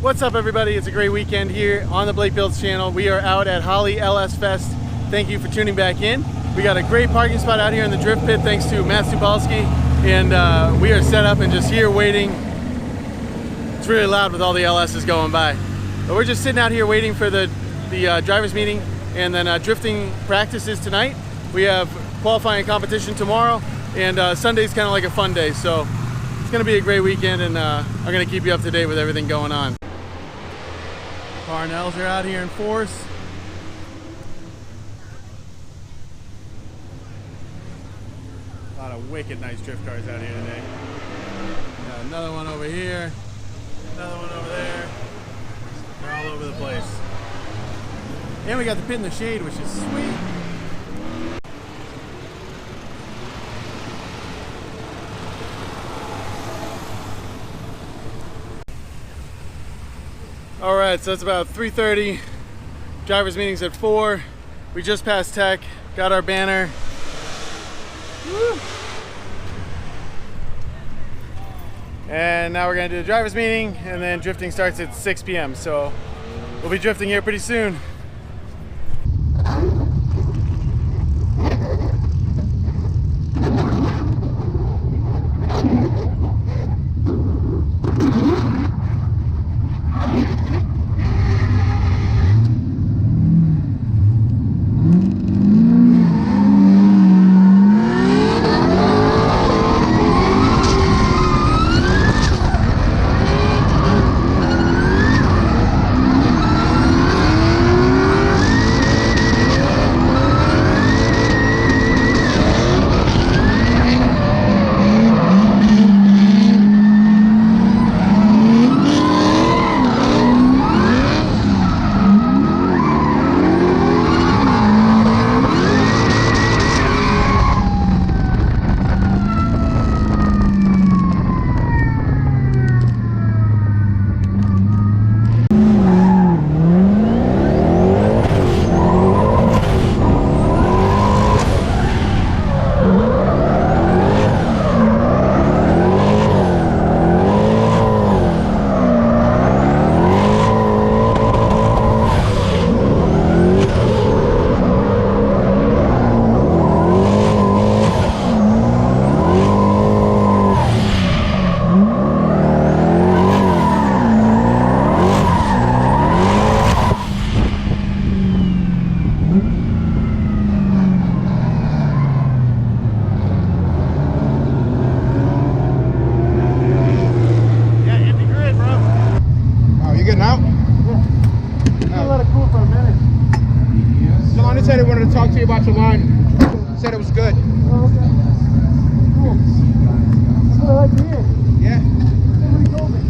What's up, everybody? It's a great weekend here on the Blakebuilds channel. We are out at Holly LS Fest. Thank you for tuning back in. We got a great parking spot out here in the drift pit thanks to Matt Stubalski, and we are set up and just here waiting. It's really loud with all the LSs going by. But we're just sitting out here waiting for the drivers meeting, and then drifting practices tonight. We have qualifying competition tomorrow, and Sunday's kind of like a fun day, so it's going to be a great weekend, and I'm going to keep you up to date with everything going on. Parnells are out here in force. A lot of wicked nice drift cars out here today. Got another one over here, another one over there. They're all over the place. And we got the pit in the shade, which is sweet. All right, so it's about 3:30. Drivers meeting's at 4. We just passed tech, got our banner. Woo. And now we're gonna do the drivers meeting, and then drifting starts at 6 p.m. So we'll be drifting here pretty soon. Said he wanted to talk to you about your line. Said it was good. Oh, okay. Cool. That's what I like to hear. Yeah. Somebody told me.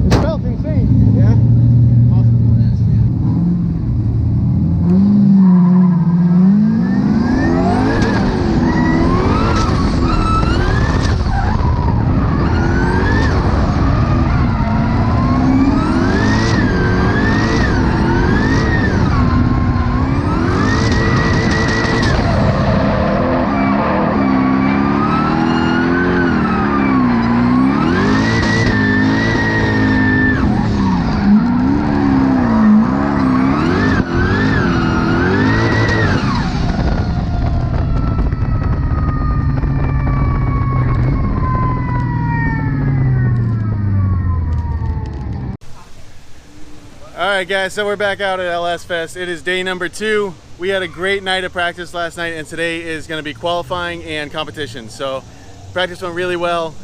It felt insane. Yeah. Alright guys, so we're back out at LS Fest. It is day number 2. We had a great night of practice last night, and today is going to be qualifying and competition. So practice went really well,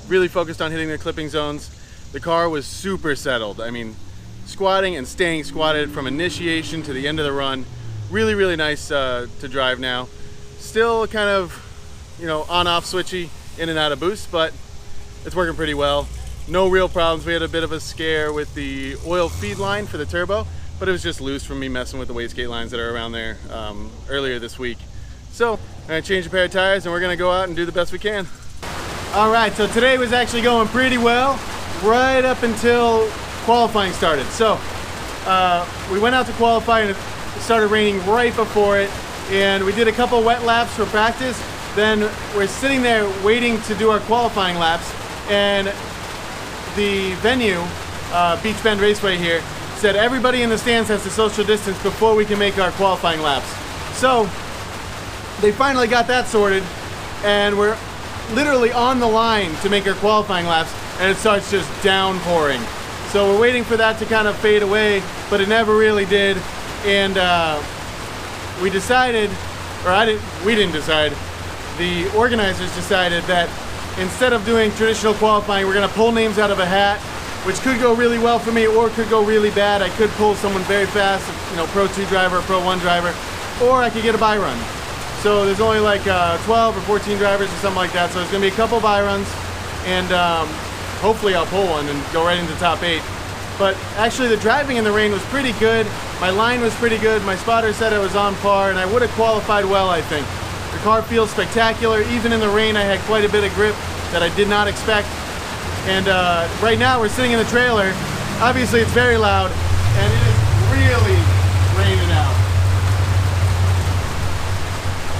really focused on hitting the clipping zones. The car was super settled. I mean, squatting and staying squatted from initiation to the end of the run. Really, really nice to drive now. Still kind of, you know, on-off switchy, in and out of boost, but it's working pretty well. No real problems. We had a bit of a scare with the oil feed line for the turbo, but it was just loose from me messing with the wastegate lines that are around there earlier this week. So I'm gonna change a pair of tires, and we're gonna go out and do the best we can. All right, so today was actually going pretty well right up until qualifying started. So we went out to qualify, and it started raining right before it, and we did a couple wet laps for practice. Then we're sitting there waiting to do our qualifying laps, and the venue, Beach Bend Raceway here, said everybody in the stands has to social distance before we can make our qualifying laps. So they finally got that sorted, and we're literally on the line to make our qualifying laps, and it starts just downpouring. So we're waiting for that to kind of fade away, but it never really did. And we decided, or we didn't decide, the organizers decided that instead of doing traditional qualifying, we're gonna pull names out of a hat, which could go really well for me or could go really bad. I could pull someone very fast, you know, Pro 2 driver, Pro 1 driver, or I could get a buy run. So there's only like 12 or 14 drivers or something like that. So there's gonna be a couple buy runs, and hopefully I'll pull one and go right into the top 8. But actually the driving in the rain was pretty good. My line was pretty good. My spotter said I was on par, and I would have qualified well, I think. The car feels spectacular. Even in the rain, I had quite a bit of grip that I did not expect. And right now we're sitting in the trailer. Obviously it's very loud, and it is really raining out.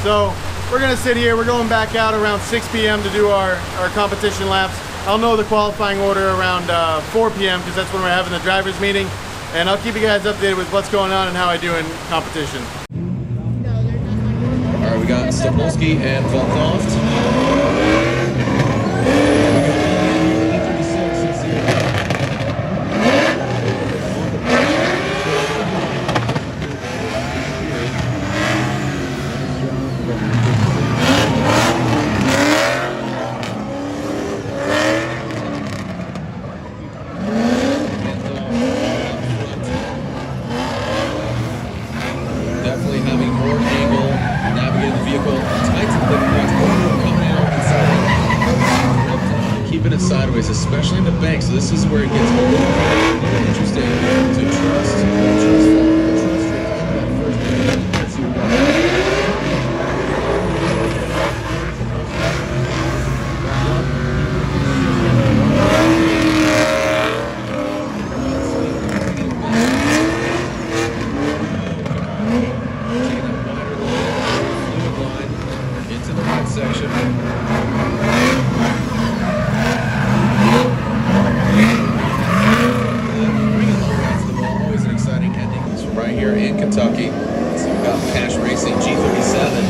So we're gonna sit here. We're going back out around 6 p.m. to do our competition laps. I'll know the qualifying order around 4 p.m. because that's when we're having the drivers meeting. And I'll keep you guys updated with what's going on and how I do in competition. All right, we got Stapolsky and Blakevanthof. Definitely having more angle, navigating the vehicle, tight to the coming out inside, keeping it sideways, especially in the bank. So this is where it gets a little interesting to trust. Section. Always an exciting ending. It's right here in Kentucky. So we've got Cash Racing G37.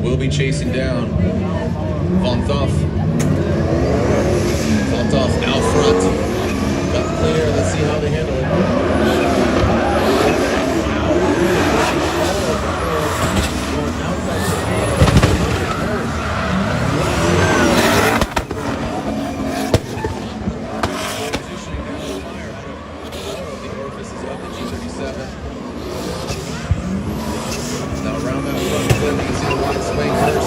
Will be chasing down Vanthof. Vanthof out front. Got clear. Let's see how they handle it. The orifices of the G37. Now around that front clip, you can see the wide swing first.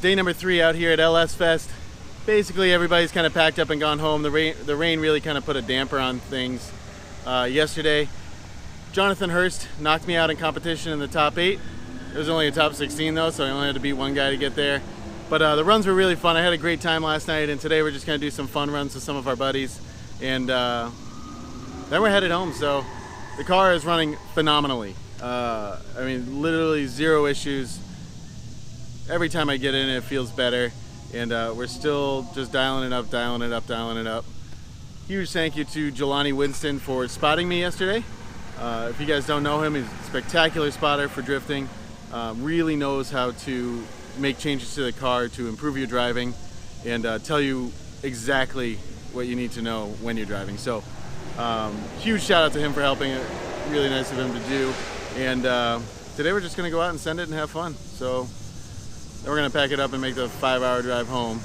Day number 3 out here at LS Fest. Basically everybody's kind of packed up and gone home. The rain really kind of put a damper on things yesterday. Jonathan Hurst knocked me out in competition in the top 8. It was only a top 16 though, so I only had to beat one guy to get there. But the runs were really fun. I had a great time last night, and today we're just gonna do some fun runs with some of our buddies, and then we're headed home. So the car is running phenomenally. I mean, literally zero issues. Every time I get in it feels better, and we're still just dialing it up, dialing it up, dialing it up. Huge thank you to Jelani Winston for spotting me yesterday. If you guys don't know him, he's a spectacular spotter for drifting. Really knows how to make changes to the car to improve your driving and tell you exactly what you need to know when you're driving. So huge shout out to him for helping. It really nice of him to do. And today we're just gonna go out and send it and have fun. So then we're gonna pack it up and make the 5-hour drive home.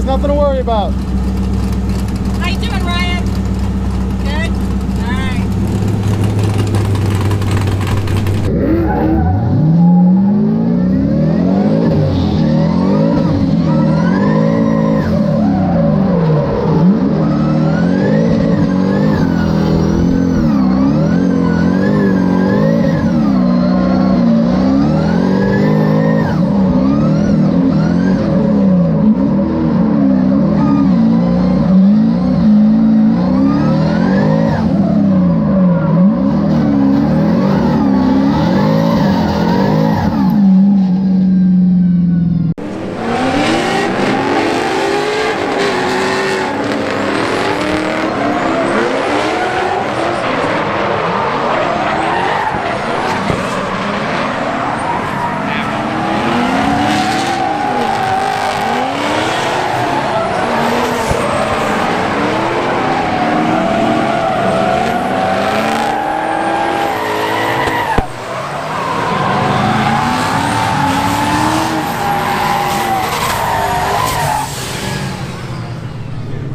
nothing to worry about.